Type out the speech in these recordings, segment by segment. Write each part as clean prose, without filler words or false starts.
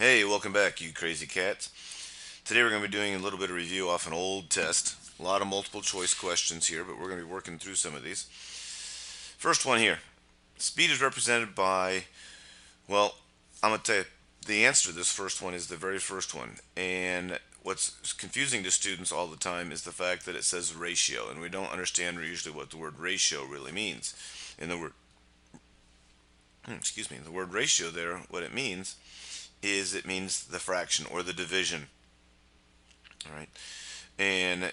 Hey, welcome back, you crazy cats. Today we're going to be doing a little bit of review off an old test. A lot of multiple choice questions here, but we're going to be working through some of these. First one here. Speed is represented by, well, I'm going to tell you, the answer to this first one is the very first one. And what's confusing to students all the time is the fact that it says ratio, and we don't understand usually what the word ratio really means. In the word, excuse me, the word ratio there, what it means is it means the fraction or the division. All right. And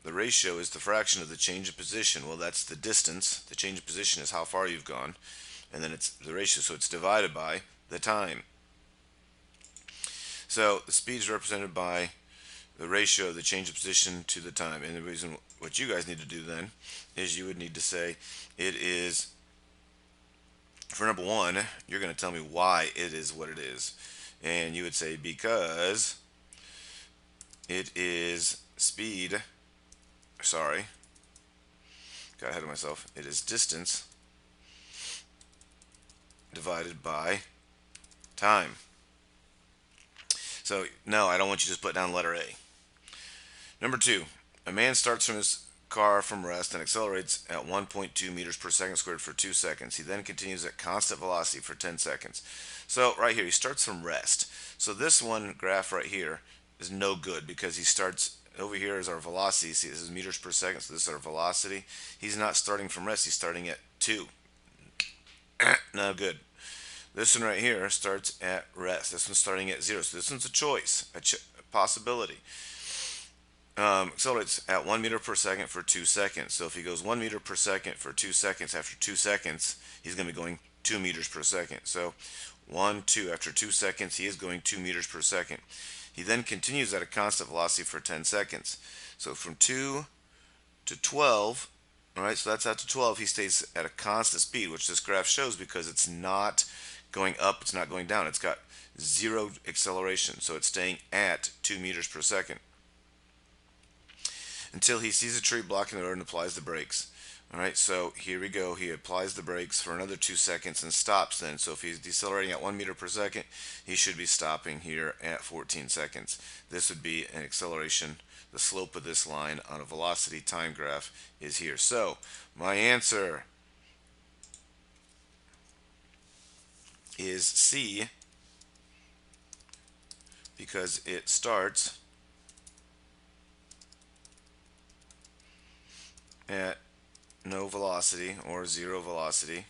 the ratio is the fraction of the change of position. Well, that's the distance. The change of position is how far you've gone. And then it's the ratio, so it's divided by the time. So the speed is represented by the ratio of the change of position to the time. And the reason what you guys need to do then is you would need to say it is, for number one, you're going to tell me why it is what it is. And you would say because it is speed, sorry, got ahead of myself. It is distance divided by time. So, no, I don't want you to just put down letter A. Number two, a man starts from his car from rest and accelerates at 1.2 meters per second squared for 2 seconds. He then continues at constant velocity for 10 seconds. So, right here, he starts from rest. So, this one graph right here is no good because he starts over here is our velocity. See, this is meters per second, so this is our velocity. He's not starting from rest, he's starting at 2. No good. This one right here starts at rest. This one's starting at 0. So this one's a choice, a possibility. Accelerates at 1 meter per second for 2 seconds. So if he goes 1 meter per second for 2 seconds, after 2 seconds, he's going to be going 2 meters per second. So 1, 2, after 2 seconds, he is going 2 meters per second. He then continues at a constant velocity for 10 seconds. So from 2 to 12, all right, so that's after 12, he stays at a constant speed, which this graph shows because it's not going up, it's not going down. It's got 0 acceleration, so it's staying at 2 meters per second until he sees a tree blocking the road and applies the brakes. All right, so here we go. He applies the brakes for another 2 seconds and stops then. So if he's decelerating at 1 meter per second, he should be stopping here at 14 seconds. This would be an acceleration. The slope of this line on a velocity time graph is here. So my answer is C because it starts at no velocity or 0 velocity,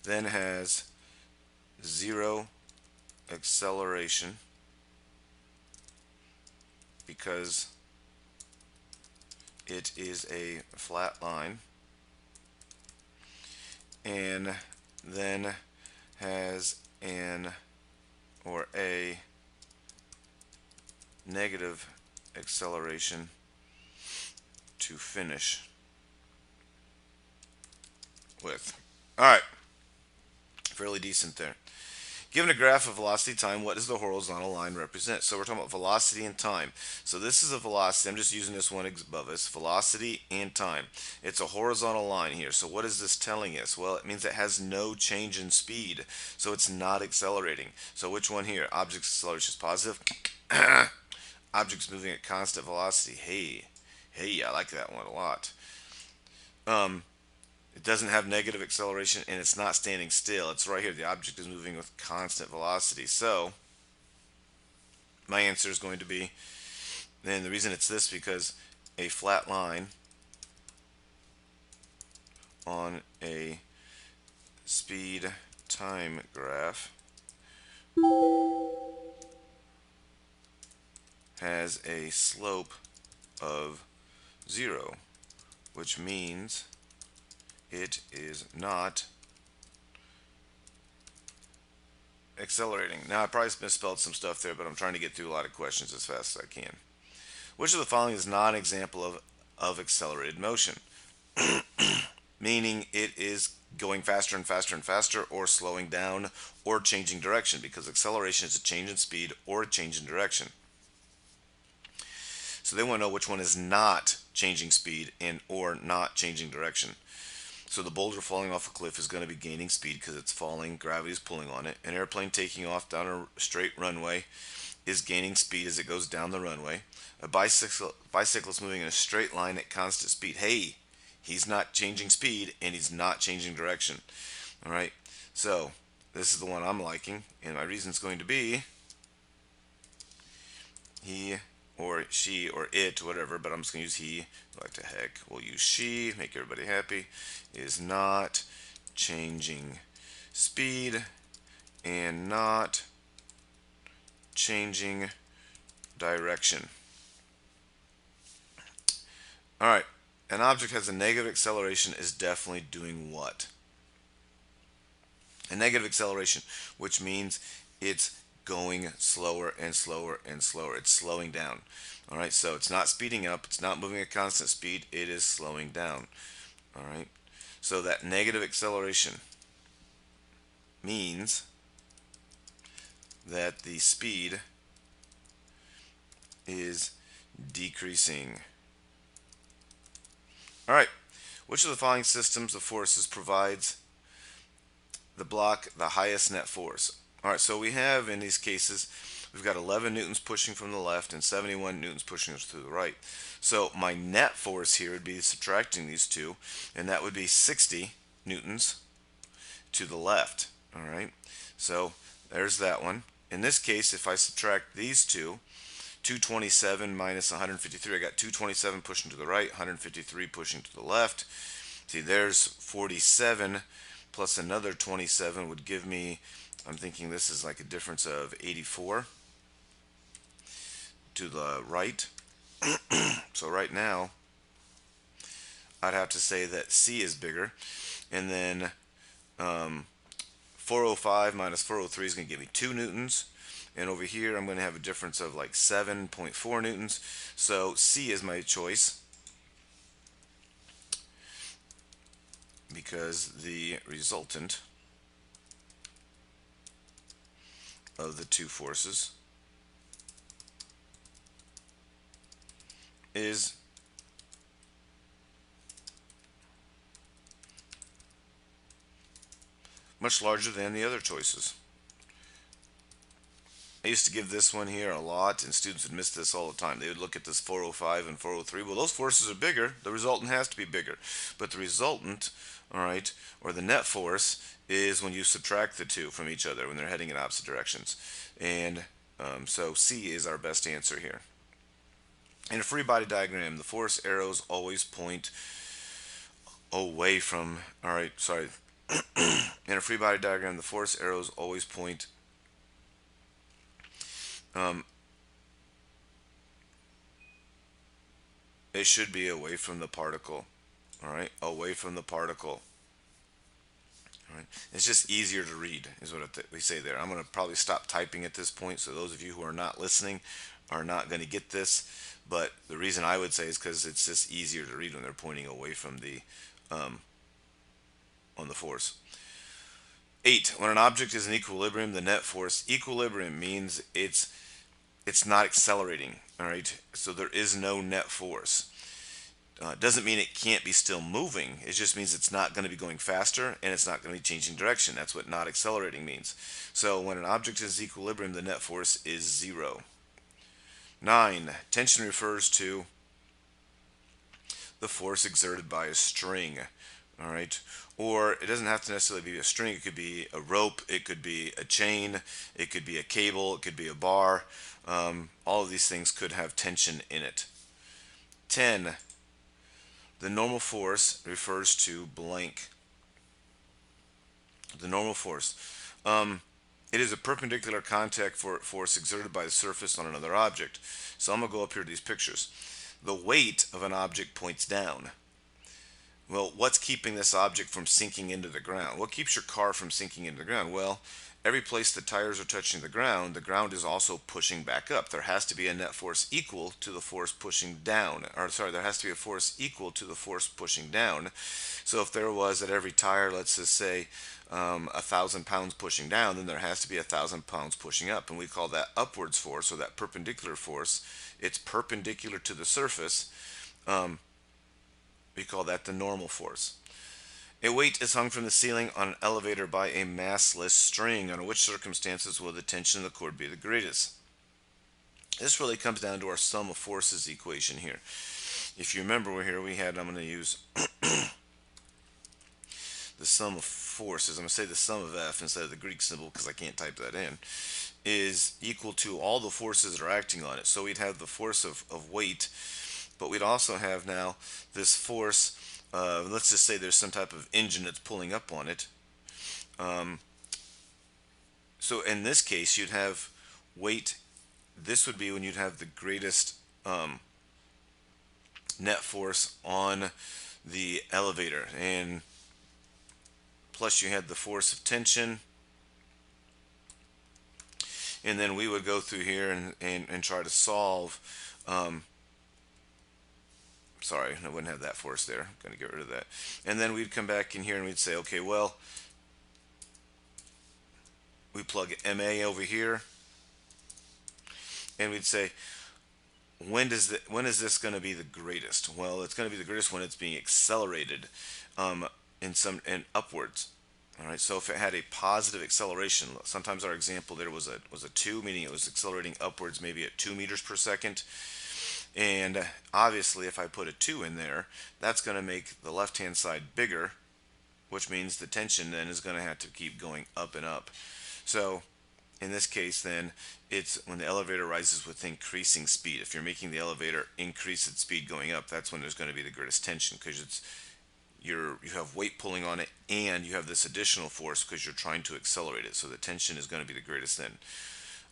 then has 0 acceleration because it is a flat line, and then has an or a negative acceleration to finish with. All right, fairly decent there. Given a graph of velocity time, what does the horizontal line represent? So we're talking about velocity and time. So this is a velocity. I'm just using this one above us. Velocity and time. It's a horizontal line here. So what is this telling us? Well, it means it has no change in speed. So it's not accelerating. So which one here? Object acceleration is positive. Objects moving at constant velocity. Hey, I like that one a lot. It doesn't have negative acceleration and it's not standing still. It's right here. The object is moving with constant velocity. So my answer is going to be, and the reason it's this because a flat line on a speed time graph has a slope of 0, which means it is not accelerating. Now, I probably misspelled some stuff there, but I'm trying to get through a lot of questions as fast as I can. Which of the following is not an example of accelerated motion? Meaning it is going faster and faster and faster, or slowing down, or changing direction, because acceleration is a change in speed or a change in direction. So they want to know which one is not changing speed and or not changing direction. So the boulder falling off a cliff is going to be gaining speed because it's falling, gravity is pulling on it. An airplane taking off down a straight runway is gaining speed as it goes down the runway. A bicyclist moving in a straight line at constant speed. Hey, he's not changing speed and he's not changing direction. All right. So this is the one I'm liking, and my reason is going to be he or she or it, whatever, but I'm just going to use he. Like to heck, we'll use she, make everybody happy, is not changing speed and not changing direction. All right, an object has a negative acceleration is definitely doing what? A negative acceleration, which means it's going slower and slower and slower. It's slowing down. All right, so it's not speeding up, it's not moving at constant speed, it is slowing down. All right, so that negative acceleration means that the speed is decreasing. All right, which of the following systems of forces provides the block the highest net force? All right, so we have in these cases, we've got 11 newtons pushing from the left and 71 newtons pushing us to the right. So my net force here would be subtracting these two, and that would be 60 newtons to the left. All right, so there's that one. In this case, if I subtract these two, 227 minus 153, I got 227 pushing to the right, 153 pushing to the left. See, there's 47 plus another 27 would give me, I'm thinking this is like a difference of 84 to the right. So right now, I'd have to say that C is bigger. And then 405 minus 403 is going to give me 2 newtons. And over here, I'm going to have a difference of like 7.4 newtons. So C is my choice because the resultant of the two forces is much larger than the other choices. I used to give this one here a lot, and students would miss this all the time. They would look at this 405 and 403. Well, those forces are bigger. The resultant has to be bigger. But the resultant, all right, or the net force, is when you subtract the two from each other when they're heading in opposite directions. And so C is our best answer here. In a free body diagram, the force arrows always point away from, all right, sorry. In a free body diagram, the force arrows always point it should be away from the particle. All right, away from the particle. All right, it's just easier to read, is what we say there. I'm going to probably stop typing at this point, so those of you who are not listening are not going to get this. But the reason I would say is because it's just easier to read when they're pointing away from the on the force. 8. When an object is in equilibrium, the net force. Equilibrium means it's not accelerating. All right, so there is no net force. Doesn't mean it can't be still moving. It just means it's not going to be going faster and it's not going to be changing direction. That's what not accelerating means. So when an object is equilibrium, the net force is 0. 9. Tension refers to the force exerted by a string. All right, or it doesn't have to necessarily be a string. It could be a rope, it could be a chain, it could be a cable, it could be a bar. All of these things could have tension in it. 10. The normal force refers to blank. The normal force. It is a perpendicular contact force exerted by the surface on another object. So I'm going to go up here to these pictures. The weight of an object points down. Well, what's keeping this object from sinking into the ground? What keeps your car from sinking into the ground? Well, every place the tires are touching the ground is also pushing back up. There has to be a net force equal to the force pushing down. Or sorry, there has to be a force equal to the force pushing down. So if there was at every tire, let's just say 1,000 pounds pushing down, then there has to be 1,000 pounds pushing up. And we call that upwards force, or that perpendicular force. It's perpendicular to the surface. We call that the normal force. A weight is hung from the ceiling on an elevator by a massless string. Under which circumstances will the tension of the cord be the greatest? This really comes down to our sum of forces equation here. If you remember here, we had, I'm going to use the sum of forces. I'm going to say the sum of F instead of the Greek symbol because I can't type that in, is equal to all the forces that are acting on it. So we'd have the force of weight, but we'd also have now this force. Let's just say there's some type of engine that's pulling up on it. So in this case, you'd have weight. This would be when you'd have the greatest net force on the elevator. And plus you had the force of tension. And then we would go through here and try to solve. Sorry, I wouldn't have that force there. I'm going to get rid of that. And then we'd come back in here and we'd say, okay, well, we plug MA over here. And we'd say, when is this going to be the greatest? Well, it's going to be the greatest when it's being accelerated in upwards. All right, so if it had a positive acceleration, sometimes our example there was a 2, meaning it was accelerating upwards maybe at 2 meters per second. And obviously if I put a 2 in there, that's going to make the left hand side bigger, which means the tension then is going to have to keep going up and up. So in this case then, it's when the elevator rises with increasing speed. If you're making the elevator increase its speed going up, that's when there's going to be the greatest tension, because you have weight pulling on it and you have this additional force because you're trying to accelerate it. So the tension is going to be the greatest then.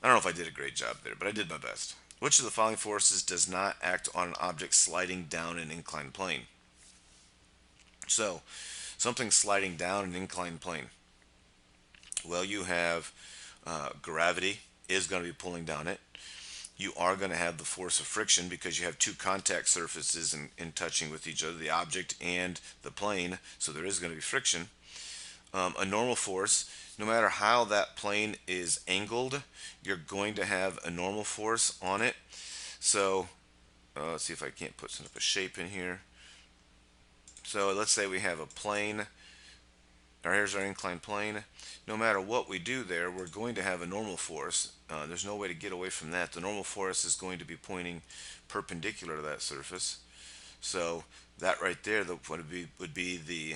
I don't know if I did a great job there, but I did my best. Which of the following forces does not act on an object sliding down an inclined plane? So something sliding down an inclined plane. Well, you have gravity is going to be pulling down it. You are going to have the force of friction because you have two contact surfaces in touching with each other, the object and the plane, so there is going to be friction. A normal force, no matter how that plane is angled, you're going to have a normal force on it. So let's see if I can't put some type of shape in here. So let's say we have a plane. Here's our inclined plane. No matter what we do there, we're going to have a normal force. There's no way to get away from that. The normal force is going to be pointing perpendicular to that surface. So that right there would be the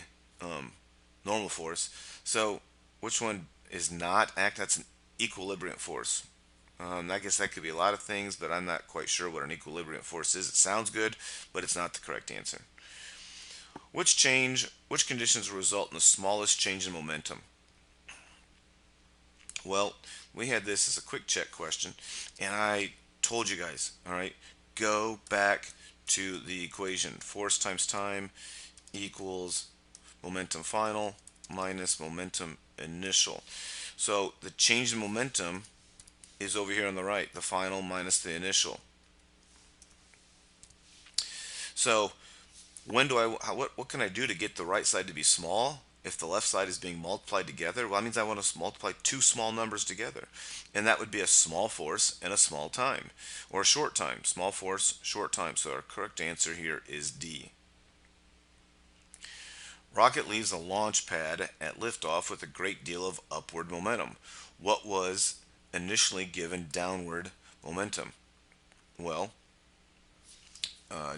normal force. So which one is not act? That's an equilibrium force. I guess that could be a lot of things, but I'm not quite sure what an equilibrium force is. It sounds good, but it's not the correct answer. Which conditions will result in the smallest change in momentum? Well, we had this as a quick check question, and I told you guys, all right, go back to the equation. Force times time equals momentum final minus momentum initial. So the change in momentum is over here on the right, the final minus the initial. So what can I do to get the right side to be small if the left side is being multiplied together? Well, that means I want to multiply two small numbers together, and that would be a small force and a small time, or a short time. Small force, short time. So our correct answer here is D. Rocket leaves a launch pad at liftoff with a great deal of upward momentum. What was initially given downward momentum? Well,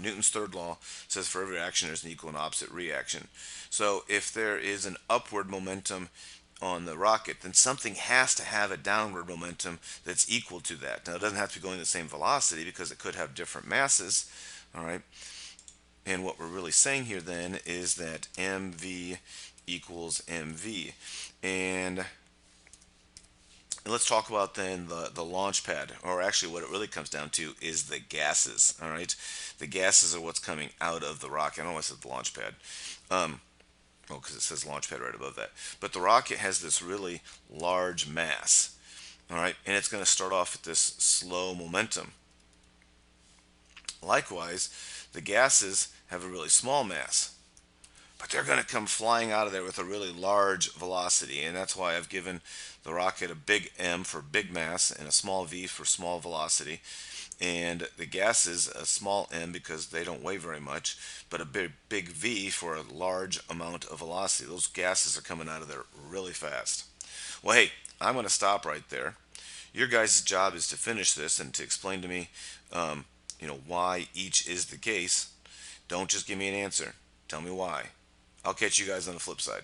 Newton's third law says for every action there's an equal and opposite reaction. So if there is an upward momentum on the rocket, then something has to have a downward momentum that's equal to that. Now, it doesn't have to be going the same velocity because it could have different masses. All right. And what we're really saying here then is that mv equals mv. And let's talk about then the launch pad, or actually what it really comes down to is the gases. All right, the gases are what's coming out of the rocket. I don't know why I said the launch pad. Well, because it says launch pad right above that. But the rocket has this really large mass. All right, and it's going to start off at this slow momentum. Likewise, the gases have a really small mass, but they're going to come flying out of there with a really large velocity, and that's why I've given the rocket a big M for big mass and a small v for small velocity. And the gas is a small m because they don't weigh very much, but a big V for a large amount of velocity. Those gases are coming out of there really fast. Well, hey, I'm going to stop right there. Your guys' job is to finish this and to explain to me, why each is the case. Don't just give me an answer. Tell me why. I'll catch you guys on the flip side.